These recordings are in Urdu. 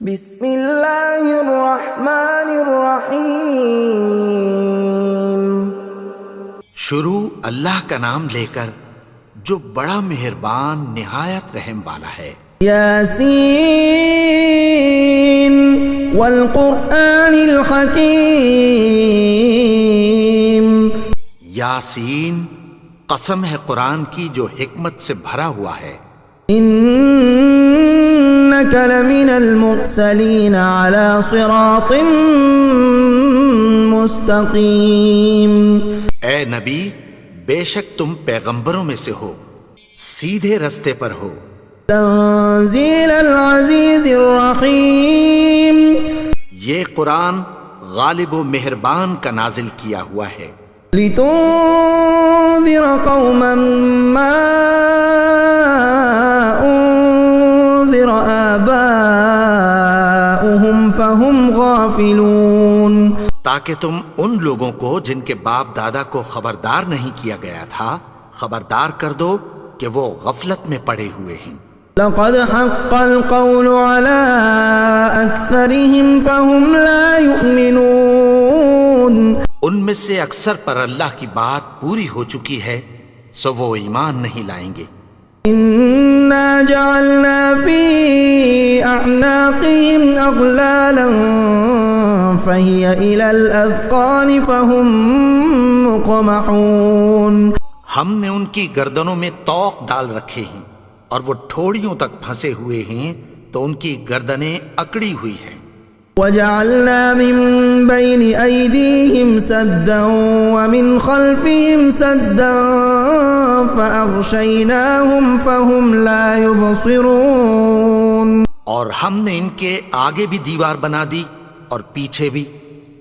بسم اللہ الرحمن الرحیم۔ شروع اللہ کا نام لے کر جو بڑا مہربان نہایت رحم والا ہے۔ یاسین والقرآن الحکیم۔ یاسین، قسم ہے قرآن کی جو حکمت سے بھرا ہوا ہے۔ انک لمن المرسلین علی صراط مستقیم۔ اے نبی، بے شک تم پیغمبروں میں سے ہو، سیدھے رستے پر ہو۔ تنزیل العزیز الرحیم۔ یہ قرآن غالب و مہربان کا نازل کیا ہوا ہے۔ لتنذر قوما ما انذر آباؤهم فهم غافلون۔ تاکہ تم ان لوگوں کو جن کے باپ دادا کو خبردار نہیں کیا گیا تھا خبردار کر دو کہ وہ غفلت میں پڑے ہوئے ہیں۔ لقد حق القول على أكثرهم فهم لا يؤمنون۔ ان میں سے اکثر پر اللہ کی بات پوری ہو چکی ہے سو وہ ایمان نہیں لائیں گے۔ إنا جعلنا في أعناقهم أغلالا فهي إلى الأذقان فهم مقمحون۔ ہم نے ان کی گردنوں میں طوق ڈال رکھے ہیں اور وہ ٹھوڑیوں تک پھنسے ہوئے ہیں تو ان کی گردنیں اکڑی ہوئی ہیں۔ وجعلنا من بين أيديهم سدا ومن خلفهم سدا فأغشيناهم فهم لا يبصرون۔ اور ہم نے ان کے آگے بھی دیوار بنا دی اور پیچھے بھی،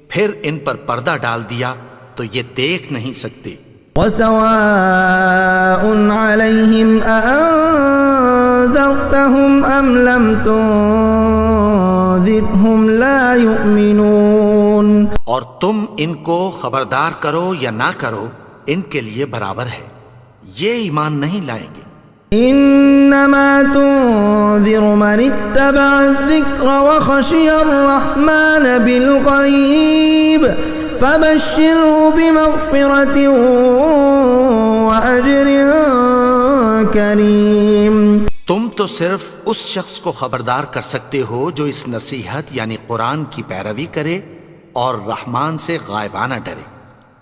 پھر ان پر پردہ ڈال دیا تو یہ دیکھ نہیں سکتے۔ وسواء عليهم أأنذرتهم أم لم تنذرهم لا يؤمنون۔ اور تم ان کو خبردار کرو یا نہ کرو ان کے لیے برابر ہے، یہ ایمان نہیں لائیں گے۔ انما تنذر من اتبع الذکر وخشی الرحمن بالغیب فبشره بمغفرة وأجر کریم۔ تم تو صرف اس شخص کو خبردار کر سکتے ہو جو اس نصیحت یعنی قرآن کی پیروی کرے اور رحمان سے غائبانہ ڈرے،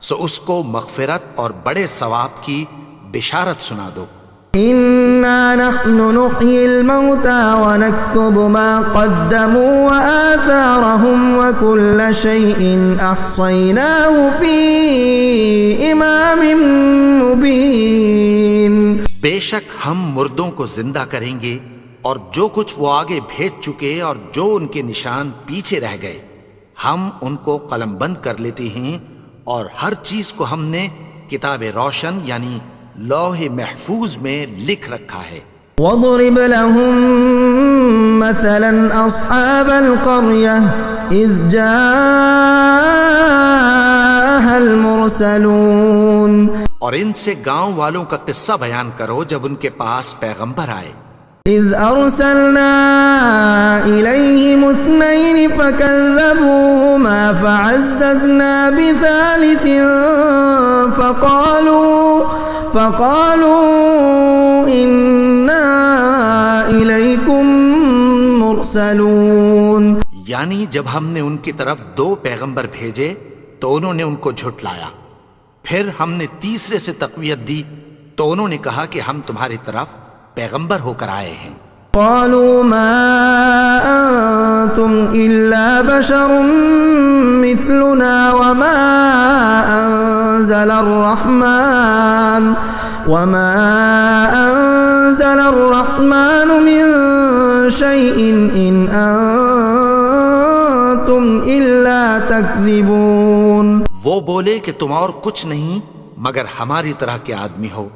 سو اس کو مغفرت اور بڑے ثواب کی بشارت سنا دو۔ انا نحن نحيي الموتى ونكتب ما قدموا وآثارهم وكل شيء احصيناه في امام مبين۔ بے شک ہم مردوں کو زندہ کریں گے اور جو کچھ وہ آگے بھیج چکے اور جو ان کے نشان پیچھے رہ گئے ہم ان کو قلم بند کر لیتے ہیں، اور ہر چیز کو ہم نے کتاب روشن یعنی لوح محفوظ میں لکھ رکھا ہے۔ وَاضْرِبْ لَهُم مَّثَلًا أَصْحَابَ الْقَرْيَةِ إِذْ جَاءَهَا الْمُرْسَلُونَ۔ اور ان سے گاؤں والوں کا قصہ بیان کرو جب ان کے پاس پیغمبر آئے۔ إِذْ أَرْسَلْنَا إِلَيْهِمُ اثْنَيْنِ فَكَذَّبُوهُمَا فَعَزَّزْنَا بِثَالِثٍ فَقَالُوا إِنَّا إِلَيْكُمْ مُرْسَلُونَ۔ یعنی جب ہم نے ان کی طرف 2 پیغمبر بھیجے تو انہوں نے ان کو جھٹلایا، پھر ہم نے تیسرے سے تقویت دی تو انہوں نے کہا کہ ہم تمہاری طرف پیغمبر ہو کر آئے ہیں۔ قالوا ما أنتم إلا بشر مثلنا وما أنزل الرحمن من شيء إن أنتم إلا تكذبون۔ وہ بولے کہ تم اور کچھ نہیں مگر ہماری طرح کے آدمی ہو،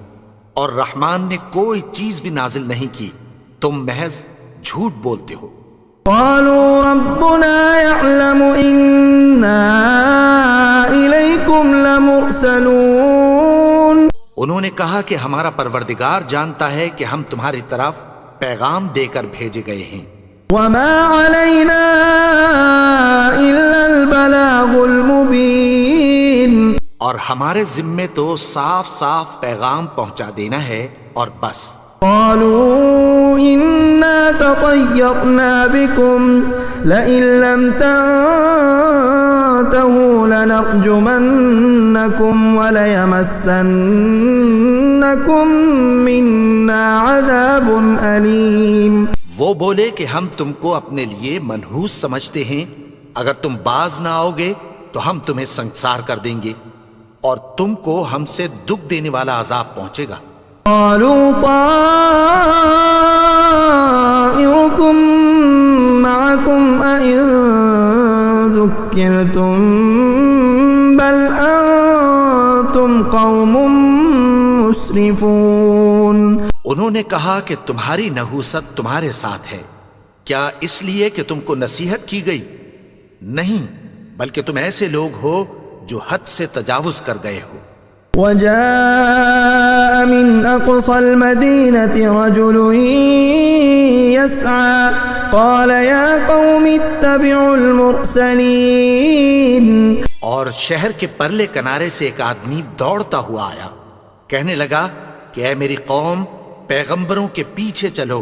اور رحمان نے کوئی چیز بھی نازل نہیں کی، تم محض جھوٹ بولتے ہو۔ قالوا ربنا يعلم إنا إليكم لمرسلون۔ انہوں نے کہا کہ ہمارا پروردگار جانتا ہے کہ ہم تمہاری طرف پیغام دے کر بھیجے گئے ہیں۔ وما علينا ہمارے ذمے تو صاف صاف پیغام پہنچا دینا ہے اور بس. قالوا إنا تطيرنا بكم لئن لم تنتهوا لنرجمنكم وليمسنكم منا عذاب أليم. وہ بولے کہ ہم تم کو اپنے لیے منحوس سمجھتے ہیں، اگر تم باز نہ آؤ گے تو ہم تمہیں سنگسار کر دیں گے اور تم کو ہم سے دکھ دینے والا عذاب پہنچے گا. قالوا طائركم معكم أئن ذكرتم بل أنتم قوم مسرفون. انہوں نے کہا کہ تمہاری نحوست تمہارے ساتھ ہے، کیا اس لیے کہ تم کو نصیحت کی گئی؟ نہیں، بلکہ تم ایسے لوگ ہو جو حد سے تجاوز کر گئے ہو. وجاء من أقصى المدينة رجل يسعى قال يا قوم اتبعوا المرسلين. اور شہر کے پرلے کنارے سے ایک آدمی دوڑتا ہوا آیا، کہنے لگا کہ اے میری قوم، پیغمبروں کے پیچھے چلو.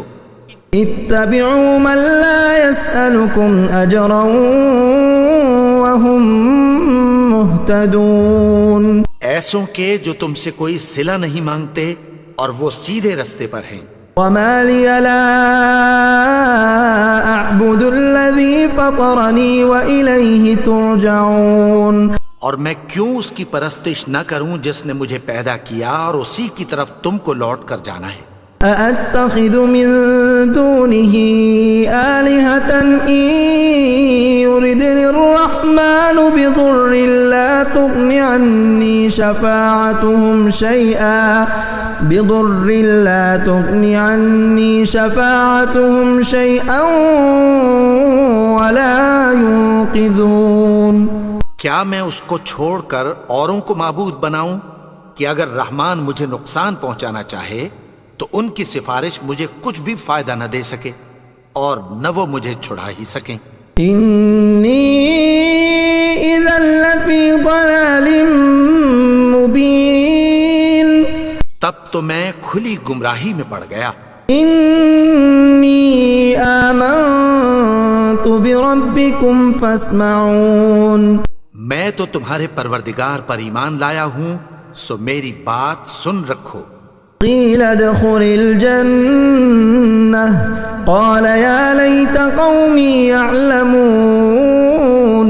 اتبعوا من لا يسألكم أجرا وهم مهتدون. ایسوں کے جو تم سے کوئی صلہ نہیں مانگتے اور وہ سیدھے رستے پر ہیں. وما لي لا أعبد الذي فطرني وإليه ترجعون. اور میں کیوں اس کی پرستش نہ کروں جس نے مجھے پیدا کیا اور اسی کی طرف تم کو لوٹ کر جانا ہے. أأتخذ من دونه آلهة إن يردني الرحمن بضر لا تغن عني شفاعتهم شيئا ولا ينقذون. کیا میں اس کو چھوڑ کر اوروں کو معبود بناؤں کہ اگر رحمان مجھے نقصان پہنچانا چاہے تو ان کی سفارش مجھے کچھ بھی فائدہ نہ دے سکے اور نہ وہ مجھے چھڑا ہی سکیں. انی اذا لفی ضلال مبین. تب تو میں کھلی گمراہی میں پڑ گیا. انی آمنت بربکم فاسمعون. میں تو تمہارے پروردگار پر ایمان لایا ہوں، سو میری بات سن رکھو. قیل ادخل الجنة قال یا لیت قومی یعلمون.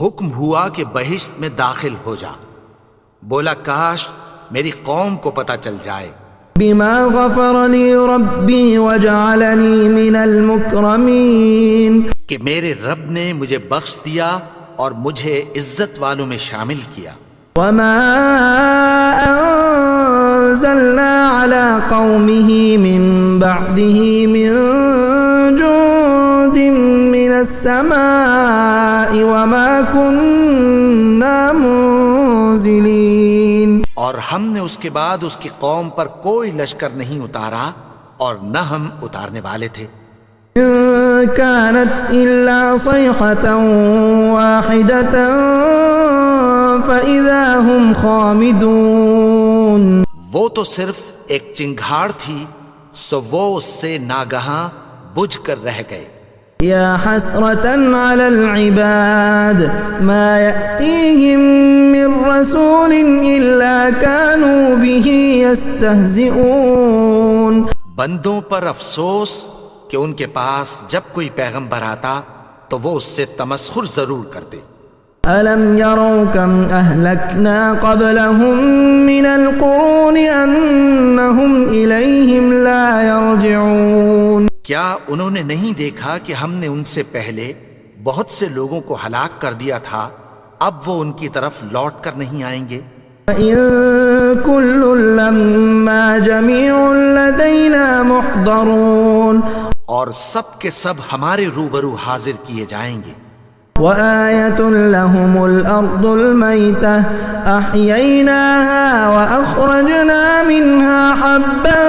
حکم ہوا کہ بہشت میں داخل ہو جا. بولا کاش میری قوم کو پتہ چل جائے. بما غفر لی ربی وجعلنی من المکرمین. کہ میرے رب نے مجھے بخش دیا اور مجھے عزت والوں میں شامل کیا. وما انزلنا على قومه من بعده من جند من السماء وما كنا منزلين. اور ہم نے اس کے بعد اس کی قوم پر کوئی لشکر نہیں اتارا اور نہ ہم اتارنے والے تھے. كانت إلا صيحة واحدة فإذا هم خامدون. وہ تو صرف ایک چنگھاڑ تھی، سو وہ اس سے ناگہاں بجھ کر رہ گئے. یا حسرة على العباد ما يأتيهم من رسول إلا كانوا به يستهزئون. بندوں پر افسوس کہ ان کے پاس جب کوئی پیغمبر آتا تو وہ اس سے تمسخر ضرور کرتے. أَلَمْ يَرَوْا كَمْ أَهْلَكْنَا قَبْلَهُمْ مِنَ الْقُرُونِ أَنَّهُمْ إِلَيْهِمْ لَا يَرْجِعُونَ. کیا انہوں نے نہیں دیکھا کہ ہم نے ان سے پہلے بہت سے لوگوں کو ہلاک کر دیا تھا، اب وہ ان کی طرف لوٹ کر نہیں آئیں گے. وَإِن كُلٌّ لَّمَّا جَمِيعٌ لَّدَيْنَا مُحْضَرُونَ. اور سب کے سب ہمارے روبرو حاضر کیے جائیں گے. وآية لهم الأرض الميتة أحييناها وأخرجنا منها حبا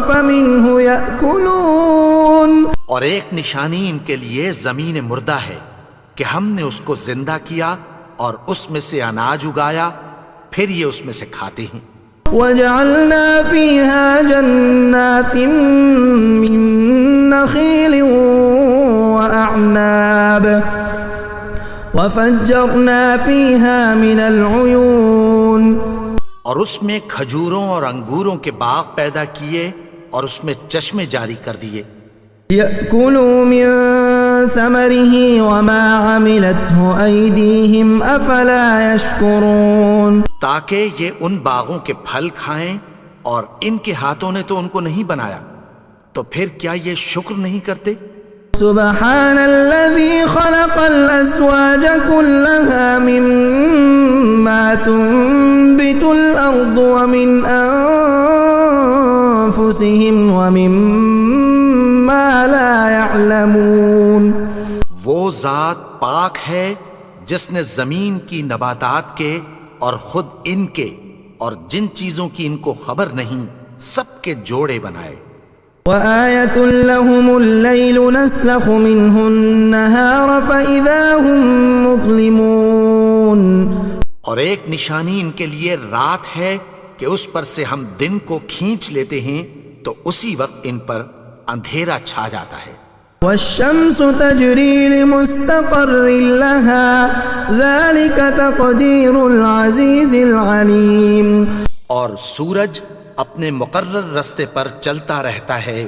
فمنه يأكلون. اور ایک نشانی ان کے لیے زمین مردہ ہے کہ ہم نے اس کو زندہ کیا اور اس میں سے اناج اگایا، پھر یہ اس میں سے کھاتے ہیں۔ وجعلنا فيها جنات من نخيل وأعناب وفجرنا فيها من العيون، اور اس میں کھجوروں اور انگوروں کے باغ پیدا کیے اور اس میں چشمے جاری کر دیے۔ يأكلوا من ثمره وما عملته أيديهم أفلا يشكرون، تاکہ یہ ان باغوں کے پھل کھائیں، اور ان کے ہاتھوں نے تو ان کو نہیں بنایا، تو پھر کیا یہ شکر نہیں کرتے؟ سبحان الذي خلق الأزواج كلها مما تنبت الأرض ومن أنفسهم ومما لا يعلمون، وہ ذات پاک ہے جس نے زمین کی نباتات کے اور خود ان کے اور جن چیزوں کی ان کو خبر نہیں سب کے جوڑے بنائے۔ وآية لهم الليل نسلخ منه النهار فإذا هم مظلمون، اور ایک نشانی ان کے لیے رات ہے کہ اس پر سے ہم دن کو کھینچ لیتے ہیں تو اسی وقت ان پر اندھیرا چھا جاتا ہے۔ والشمس تجري لمستقر لها ذلك تقدير العزيز العليم، اور سورج اپنے مقرر رستے پر چلتا رہتا ہے،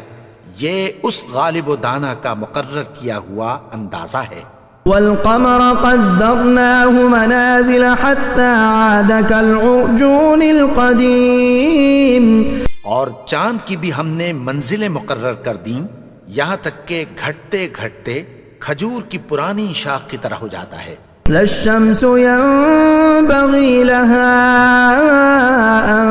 یہ اس غالب و دانا کا مقرر کیا ہوا اندازہ ہے۔ والقمر قدرناه منازل حتى عاد كالعرجون القديم، اور چاند کی بھی ہم نے منزلیں مقرر کر دیں، یہاں تک کہ گھٹتے گھٹتے کھجور کی پرانی شاخ کی طرح ہو جاتا ہے۔ لا الشمس ينبغي لها أن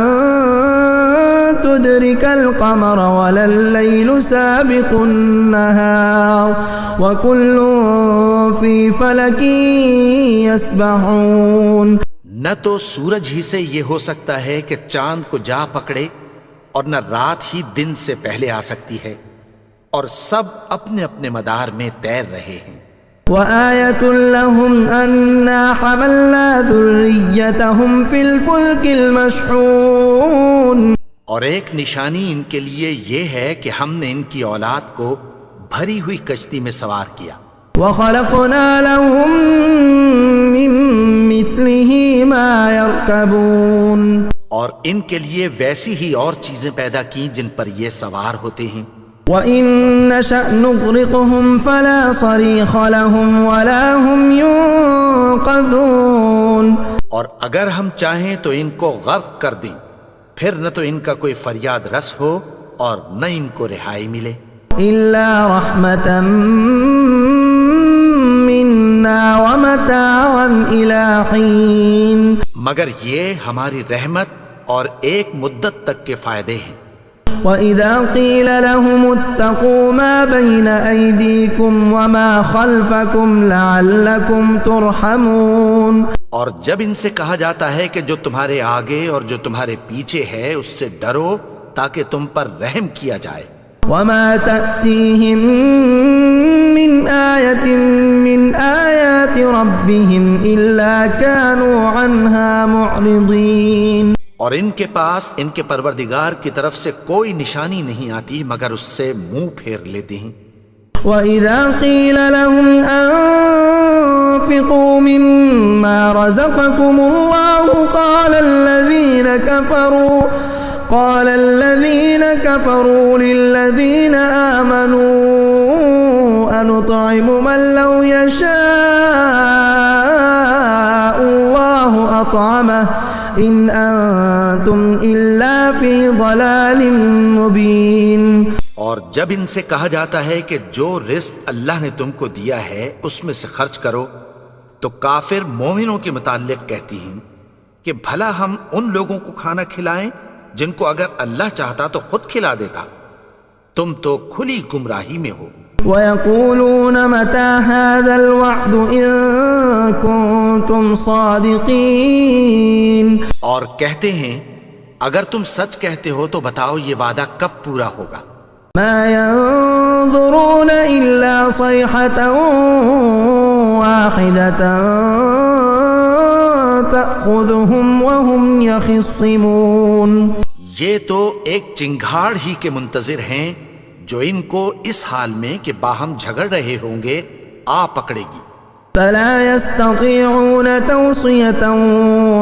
تدرك القمر ولا الليل سابق النهار وكل في فلك يسبحون، نہ تو سورج ہی سے یہ ہو سکتا ہے کہ چاند کو جا پکڑے، اور نہ رات ہی دن سے پہلے آ سکتی ہے، اور سب اپنے اپنے مدار میں تیر رہے ہیں۔ وآية لهم أنا حملنا ذريتهم في الفلك المشحون، اور ایک نشانی ان کے لیے یہ ہے کہ ہم نے ان کی اولاد کو بھری ہوئی کشتی میں سوار کیا۔ وخلقنا لهم من مثله ما يركبون، اور ان کے لیے ویسی ہی اور چیزیں پیدا کی جن پر یہ سوار ہوتے ہیں۔ وَإِن نَّشَأْ نُغْرِقْهُمْ فَلَا صَرِيخَ لَهُمْ وَلَا هُمْ يُنقَذُونَ، اور اگر ہم چاہیں تو ان کو غرق کر دیں، پھر نہ تو ان کا کوئی فریاد رس ہو اور نہ ان کو رہائی ملے۔ إِلَّا رَحْمَةً مِّنَّا وَمَتَاعًا إِلَىٰ حِينٍ، مگر یہ ہماری رحمت اور ایک مدت تک کے فائدے ہیں۔ وَإِذَا قِيلَ لَهُمُ اتَّقُوا مَا بَيْنَ أَيْدِيكُمْ وَمَا خَلْفَكُمْ لَعَلَّكُمْ تُرْحَمُونَ، اور جب ان سے کہا جاتا ہے کہ جو تمہارے آگے اور جو تمہارے پیچھے ہے اس سے ڈرو تاکہ تم پر رحم کیا جائے۔ وَمَا تَأْتِيهِم مِّنْ آيَةٍ مِّنْ آيَاتِ رَبِّهِمْ إِلَّا كَانُوا عَنْهَا مُعْرِضِينَ، اور ان کے پاس ان کے پروردگار کی طرف سے کوئی نشانی نہیں آتی مگر اس سے منہ پھیر لیتے ہیں۔ وَإِذَا قِيلَ لَهُمْ أَنفِقُوا مِمَّا رَزَقَكُمُ اللَّهُ قَالَ الَّذِينَ كَفَرُوا لِلَّذِينَ آمَنُوا أَنُطْعِمُ مَن لَّوْ يَشَاءُ اللَّهُ أَطْعَمَهُ إِنْ أَنتُمْ إِلَّا فِي ضَلَالٍ مُّبِينٍ، اور جب ان سے کہا جاتا ہے کہ جو رزق اللہ نے تم کو دیا ہے اس میں سے خرچ کرو، تو کافر مومنوں کے متعلق کہتی ہیں کہ بھلا ہم ان لوگوں کو کھانا کھلائیں جن کو اگر اللہ چاہتا تو خود کھلا دیتا، تم تو کھلی گمراہی میں ہو۔ وَيَقُولُونَ مَتَىٰ هَٰذَا الْوَعْدُ إِن كُنتُمْ صَادِقِينَ، اور کہتے ہیں اگر تم سچ کہتے ہو تو بتاؤ یہ وعدہ کب پورا ہوگا۔ مَا يَنظُرُونَ إِلَّا صَيْحَةً وَاحِدَةً تأخذهم وهم يخصمون. یہ تو ایک چنگھاڑ ہی کے منتظر ہیں جو ان کو اس حال میں کہ باہم جھگڑ رہے ہوں گے آ پکڑے گی. فلا يستطيعون توصية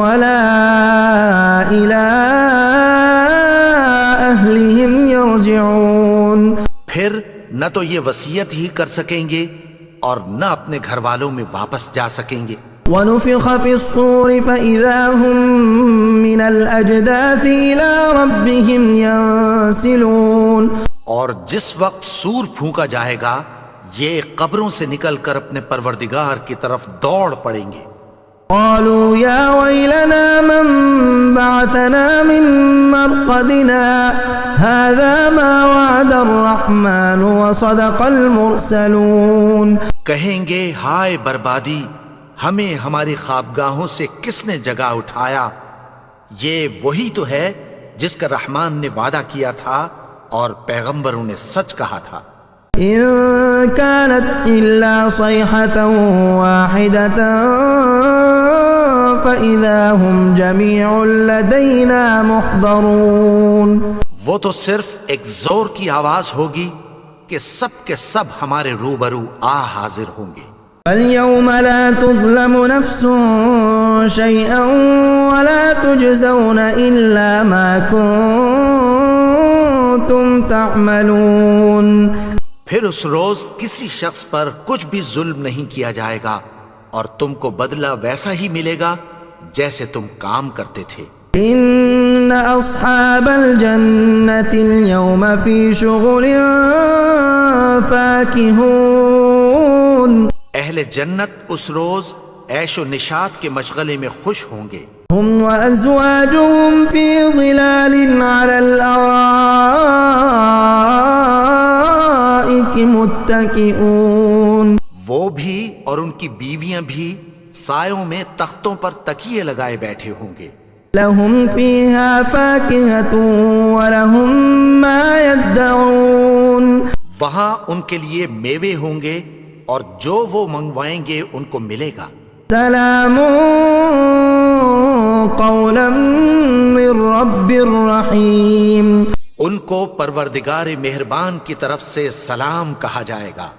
ولا إلى أهلهم يرجعون. پھر نہ تو یہ وصیت ہی کر سکیں گے اور نہ اپنے گھر والوں میں واپس جا سکیں گے. ونفخ في الصور فإذا هم من الأجداث إلى ربهم ينسلون. اور جس وقت سور پھونکا جائے گا یہ قبروں سے نکل کر اپنے پروردگار کی طرف دوڑ پڑیں گے. قالوا يا ويلنا من بعثنا من مرقدنا هذا ما وعد الرحمن وصدق المرسلون. کہیں گے ہائے بربادی، ہمیں ہماری خوابگاہوں سے کس نے جگا اٹھایا؟ یہ وہی تو ہے جس کا رحمان نے وعدہ کیا تھا اور پیغمبروں نے سچ کہا تھا. إن كانت إلا صيحة واحدة فإذا هم جميع لدينا محضرون. وہ تو صرف ایک زور کی آواز ہوگی کہ سب کے سب ہمارے روبرو حاضر ہوں گے. فاليوم لا تظلم نفس شيئا ولا تجزون إلا ما كنتم تعملون. پھر اس روز کسی شخص پر کچھ بھی ظلم نہیں کیا جائے گا اور تم کو بدلہ ویسا ہی ملے گا جیسے تم کام کرتے تھے. ان اصحاب الجنة اليوم في شغل فاكهون. اہل جنت اس روز عیش و نشاط کے مشغلے میں خوش ہوں گے. هم وازواجهم في ظلال على الارائك متكئون. وہ بھی اور ان کی بیویاں بھی سایوں میں تختوں پر تکیے لگائے بیٹھے ہوں گے. لهم فيها فاكهة ولهم ما يدعون. وہاں ان کے لیے میوے ہوں گے اور جو وہ منگوائیں گے ان کو ملے گا. سلام قولا من رب الرحیم. ان کو پروردگار مہربان کی طرف سے سلام کہا جائے گا.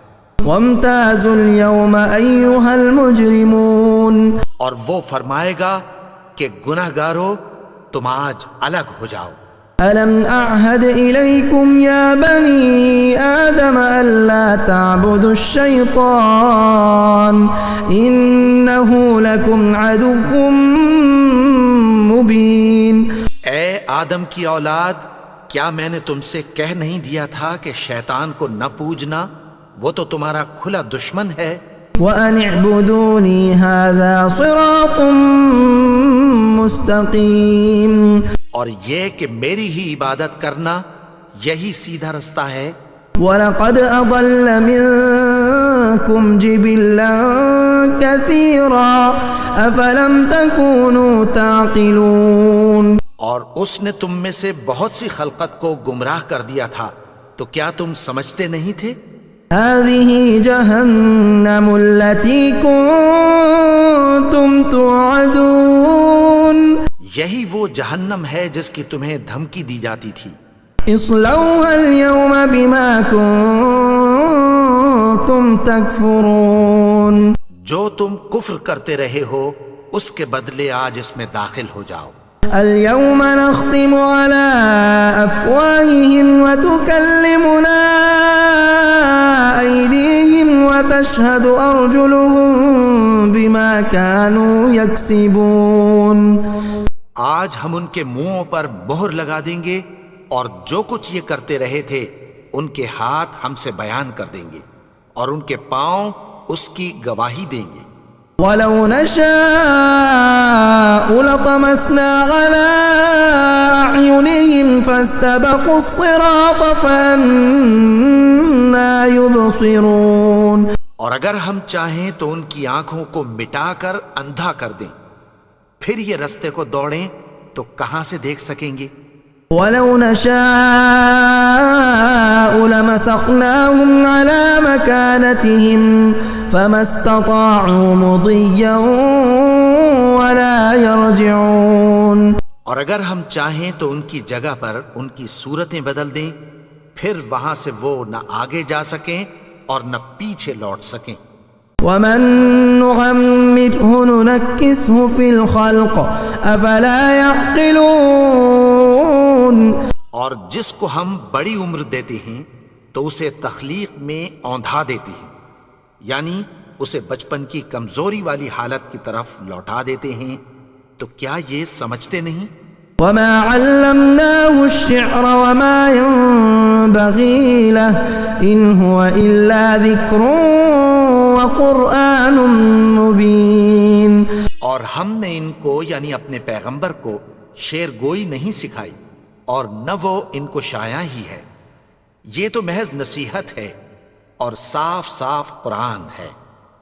وامتازوا اليوم ایها المجرمون. اور وہ فرمائے گا کہ گناہگارو تم آج الگ ہو جاؤ. ألم أعهد إليكم يا بني آدم ألا تعبدوا الشيطان إنه لكم عدو مبين. اے آدم کی اولاد، کیا میں نے تم سے کہہ نہیں دیا تھا کہ شیطان کو نہ پوجنا؟ وہ تو تمہارا کھلا دشمن ہے. وأن اعبدوني هذا صراط مستقيم. اور یہ کہ میری ہی عبادت کرنا یہی سیدھا رستہ ہے. وَلَقَدْ أَضَلَّ مِنكُمْ جِبِلًّا كَثِيرًا أَفَلَمْ تَكُونُوا تَعْقِلُونَ. اور اس نے تم میں سے بہت سی خلقت کو گمراہ کر دیا تھا، تو کیا تم سمجھتے نہیں تھے؟ هَذِهِ جَهَنَّمُ الَّتِي كُنتُمْ تُوعَدُونَ. یہی وہ جہنم ہے جس کی تمہیں دھمکی دی جاتی تھی. اصلوها اليوم بما كنتم تكفرون. جو تم کفر کرتے رہے ہو اس کے بدلے آج اس میں داخل ہو جاؤ. اليوم نختم على أفواههم وتكلمنا أيديهم وتشهد أرجلهم بما كانوا يكسبون. آج ہم ان کے منہوں پر مہر لگا دیں گے اور جو کچھ یہ کرتے رہے تھے ان کے ہاتھ ہم سے بیان کر دیں گے اور ان کے پاؤں اس کی گواہی دیں گے. وَلَوْ نَشَاءُ لَطَمَسْنَا عَلَىٰ أَعْيُنِهِمْ فَاسْتَبَقُوا الصِّرَاطَ فَأَنَّىٰ يُبْصِرُونَ. اور اگر ہم چاہیں تو ان کی آنکھوں کو مٹا کر اندھا کر دیں، پھر یہ رستے کو دوڑیں تو کہاں سے دیکھ سکیں گے. وَلَوْ نَشَاءُ لَمَسَخْنَاهُمْ عَلَىٰ مَكَانَتِهِمْ فَمَا اسْتَطَاعُوا مُضِيًّا ولا يرجعون. اور اگر ہم چاہیں تو ان کی جگہ پر ان کی صورتیں بدل دیں، پھر وہاں سے وہ نہ آگے جا سکیں اور نہ پیچھے لوٹ سکیں. ومن نعمره ننكسه في الخلق افلا يعقلون. اور جس کو ہم بڑی عمر دیتے ہیں تو اسے تخلیق میں اوندھا دیتے ہیں، یعنی اسے بچپن کی کمزوری والی حالت کی طرف لوٹا دیتے ہیں. تو کیا یہ سمجھتے نہیں؟ وما علمناه الشعر وما ينبغي له ان هو الا ذكر وقرآن مبين. اور ہم نے ان کو یعنی اپنے پیغمبر کو شعر گوئی نہیں سکھائی اور نہ وہ ان کو شایا ہی ہے، یہ تو محض نصیحت ہے اور صاف صاف قرآن ہے.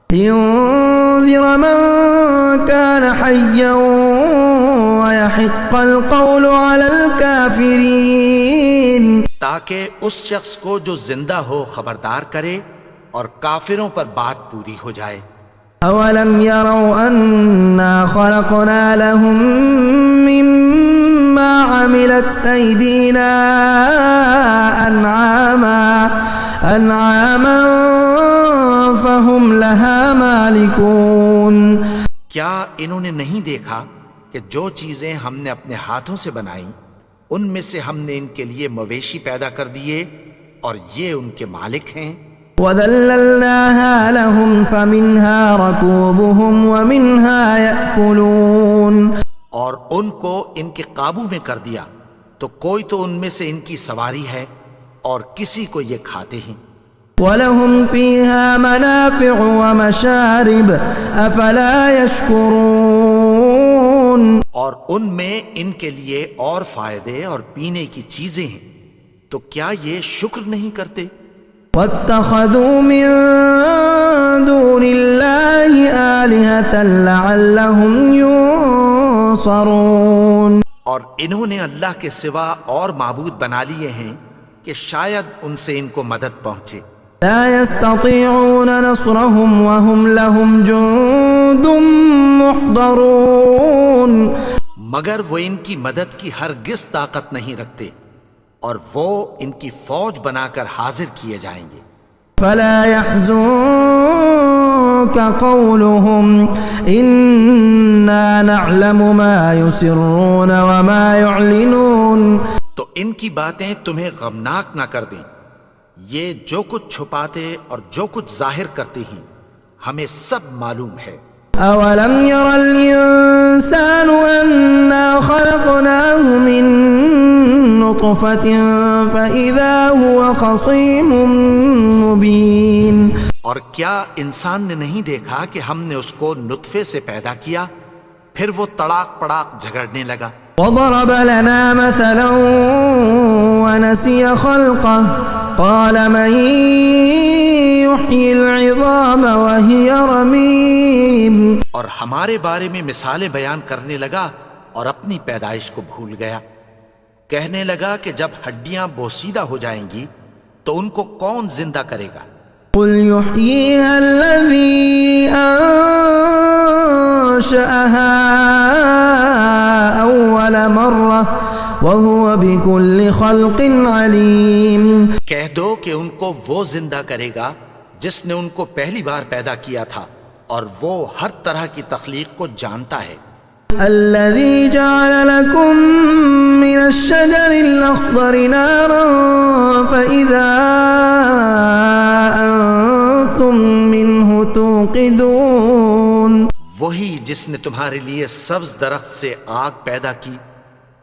لينذر من كان حيا ويحق القول على الكافرين. تاکہ اس شخص کو جو زندہ ہو خبردار کرے اور کافروں پر بات پوری ہو جائے. اولم يروا انا خلقنا لهم مما عملت ايدينا انعاما فهم لها مالكون. کیا انہوں نے نہیں دیکھا کہ جو چیزیں ہم نے اپنے ہاتھوں سے بنائیں ان میں سے ہم نے ان کے لیے مویشی پیدا کر دیے اور یہ ان کے مالک ہیں. وَذَلَّلْنَاهَا لَهُمْ فَمِنْهَا رَكُوبُهُمْ وَمِنْهَا يَأْكُلُونَ. اور ان کو ان کے قابو میں کر دیا تو کوئی تو ان میں سے ان کی سواری ہے اور کسی کو یہ کھاتے ہیں. وَلَهُمْ فِيهَا مَنَافِعُ وَمَشَارِبُ أَفَلَا يَشْكُرُونَ. اور ان میں ان کے لیے اور فائدے اور پینے کی چیزیں ہیں، تو کیا یہ شکر نہیں کرتے؟ وَاتَّخَذُوا مِن دُونِ اللَّهِ آلِهَةً لَعَلَّهُمْ يُنصَرُونَ. اور انہوں نے اللہ کے سوا اور معبود بنا لیے ہیں کہ شاید ان سے ان کو مدد پہنچے. لا يستطيعون نصرهم وهم لهم جند محضرون. مگر وہ ان کی مدد کی ہرگز طاقت نہیں رکھتے اور وہ ان کی فوج بنا کر حاضر کیے جائیں گے. فلا يحزنك قولهم إنا نعلم ما يسرون وما يعلنون. تو ان کی باتیں تمہیں غمناک نہ کر دیں، یہ جو کچھ چھپاتے اور جو کچھ ظاہر کرتے ہیں ہمیں سب معلوم ہے. اولم ير الانسان انا خلقناه من نطفة فاذا هو خصيم مبين. اور کیا انسان نے نہیں دیکھا کہ ہم نے اس کو نطفے سے پیدا کیا پھر وہ تڑاک پڑاک جھگڑنے لگا. وضرب لنا مثلا ونسي خلقه قال من يحيي العظام وهي رميم. اور ہمارے بارے میں مثالیں بیان کرنے لگا اور اپنی پیدائش کو بھول گیا. کہنے لگا کہ جب ہڈیاں بوسیدہ ہو جائیں گی تو ان کو کون زندہ کرے گا؟ قل يحييها الذي أنشأها أول مرة وهو بكل خلق عليم. کہہ دو کہ ان کو وہ زندہ کرے گا جس نے ان کو پہلی بار پیدا کیا تھا اور وہ ہر طرح کی تخلیق کو جانتا ہے. الذي جعل لكم من الشجر الأخضر نارا فإذا أنتم منه توقدون. وہی جس نے تمہارے لیے سبز درخت سے آگ پیدا کی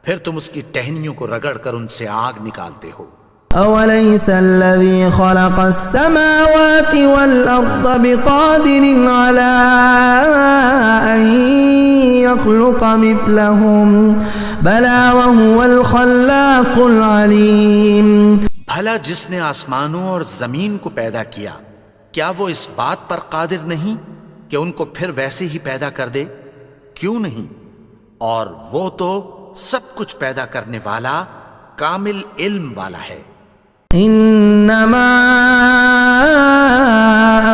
پھر تم اس کی ٹہنیوں کو رگڑ کر ان سے آگ نکالتے ہو. أوليس الذي خلق السماوات والأرض بقادر على أن يخلق مثلهم بلى وهو الخلاق العليم. بھلا جس نے آسمانوں اور زمین کو پیدا کیا کیا وہ اس بات پر قادر نہیں کہ ان کو پھر ویسے ہی پیدا کر دے؟ کیوں نہیں؟ اور وہ تو سب کچھ پیدا کرنے والا کامل علم والا ہے. انما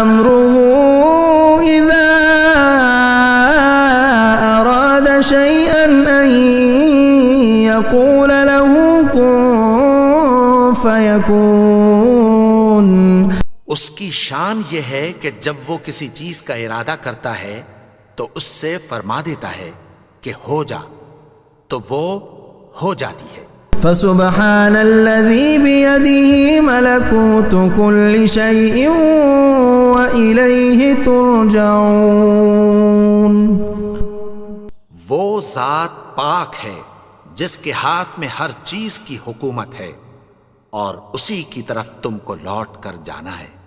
امره اذا اراد فيكون اس کی شان یہ ہے کہ جب وہ کسی چیز کا ارادہ کرتا ہے تو اس سے فرما دیتا ہے کہ ہو جا، تو وہ ہو جاتی ہے۔ فسبحان الذي بيده ملكوت كل شيء وإليه ترجعون۔ وہ ذات پاک ہے جس کے ہاتھ میں ہر چیز کی حکومت ہے اور اسی کی طرف تم کو لوٹ کر جانا ہے۔